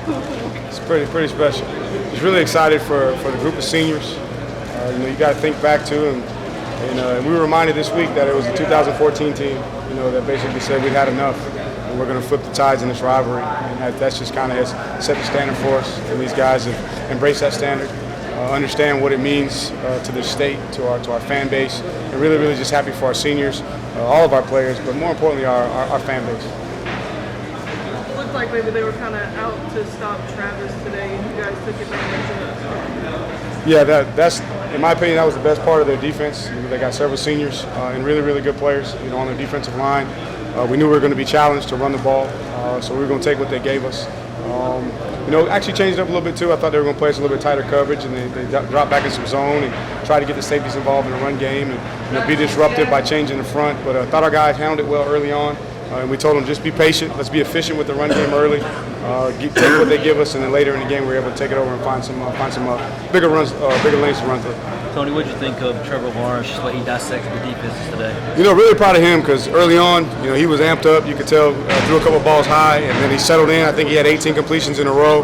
It's pretty special. Just really excited for the group of seniors. You got to think back to, and we were reminded this week that it was the 2014 team, that basically said we'd had enough and we're going to flip the tides in this rivalry. And that's just kind of has set the standard for us. And these guys have embraced that standard, understand what it means to the state, to our fan base, and really just happy for our seniors, all of our players, but more importantly our fan base. It looked like maybe they were kind of out to stop Travis today, and you guys took advantage of that. Yeah, that's in my opinion, that was the best part of their defense. They got several seniors and really good players, on their defensive line. We knew we were going to be challenged to run the ball, so we were going to take what they gave us. Actually changed it up a little bit too. I thought they were going to play us a little bit tighter coverage, and they dropped back in some zone and tried to get the safeties involved in the run game and be disruptive by changing the front. But I thought our guys handled it well early on. And we told them just be patient. Let's be efficient with the run game early. Take what they give us, and then later in the game we were able to take it over and find some bigger runs, bigger lanes to run through. Tony, what did you think of Trevor Lawrence, just the way he dissected the defenses today? Really proud of him because early on, he was amped up. You could tell, threw a couple balls high, and then he settled in. I think he had 18 completions in a row,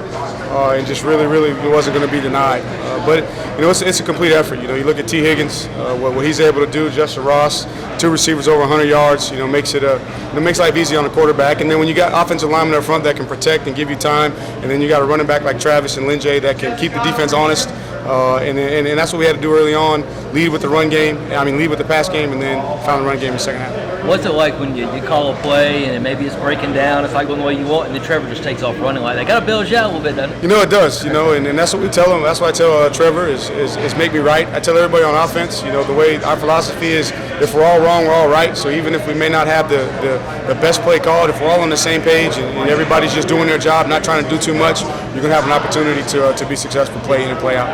and just really wasn't going to be denied. But it's a complete effort. You look at T. Higgins, what he's able to do. Justin Ross, 2 receivers over 100 yards. Makes life easy on the quarterback. And then when you got offensive linemen up front that can protect and give you time, and then you got a running back like Travis and Lynn J that can keep the defense honest. And that's what we had to do early on, lead with the run game, lead with the pass game, and then found the run game in the second half. What's it like when you call a play and maybe it's breaking down, it's like going the way you want, and then Trevor just takes off running like that? Got to bail you out a little bit, doesn't it? It does, and that's what we tell him. That's what I tell Trevor is make me right. I tell everybody on offense, the way our philosophy is, if we're all wrong, we're all right. So even if we may not have the best play called, if we're all on the same page and everybody's just doing their job, not trying to do too much, you're going to have an opportunity to be successful play in and play out.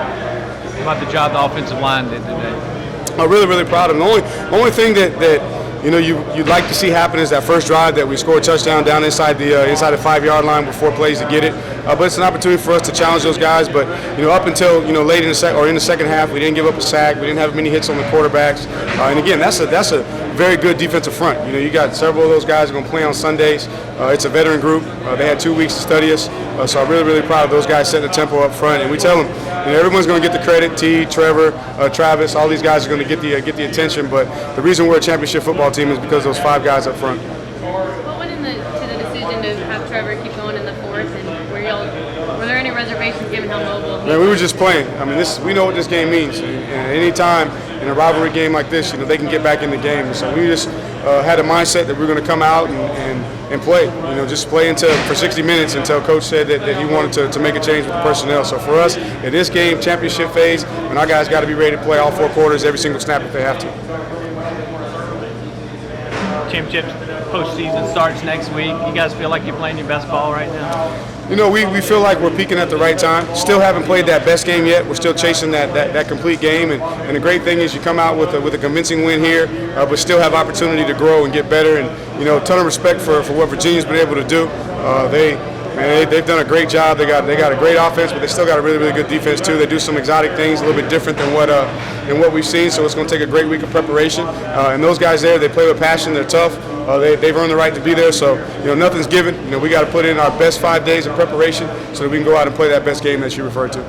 About the job the offensive line did today? I'm really proud of them. The only thing that you'd like to see happen is that first drive that we score a touchdown down inside the 5-yard line with 4 plays to get it. But it's an opportunity for us to challenge those guys. But up until late in the second half, we didn't give up a sack. We didn't have many hits on the quarterbacks. And again, that's a very good defensive front. You got several of those guys are going to play on Sundays. It's a veteran group. They had 2 weeks to study us. So I'm really proud of those guys setting the tempo up front. And we tell them, everyone's going to get the credit. T, Trevor, Travis, all these guys are going to get the attention. But the reason we're a championship football team is because of those 5 guys up front. What went into the decision to have Trevor keep going in the fourth? And were there any reservations given how mobile? Man, we were just playing. We know what this game means. And any time in a rivalry game like this, they can get back in the game. So we just had a mindset that we were going to come out and play. Just play for 60 minutes until Coach said that he wanted to make a change with the personnel. So for us, in this game, championship phase, our guys got to be ready to play all 4 quarters, every single snap if they have to. Championship postseason starts next week. You guys feel like you're playing your best ball right now? We feel like we're peaking at the right time. Still haven't played that best game yet. We're still chasing that complete game. And the great thing is you come out with a convincing win here, but still have opportunity to grow and get better. And, a ton of respect for what Virginia's been able to do. They've done a great job. They got a great offense, but they still got a really good defense too. They do some exotic things, a little bit different than what we've seen. So it's going to take a great week of preparation. And those guys there, they play with passion. They're tough. They've earned the right to be there. So nothing's given. We got to put in our best 5 days of preparation so that we can go out and play that best game that you referred to.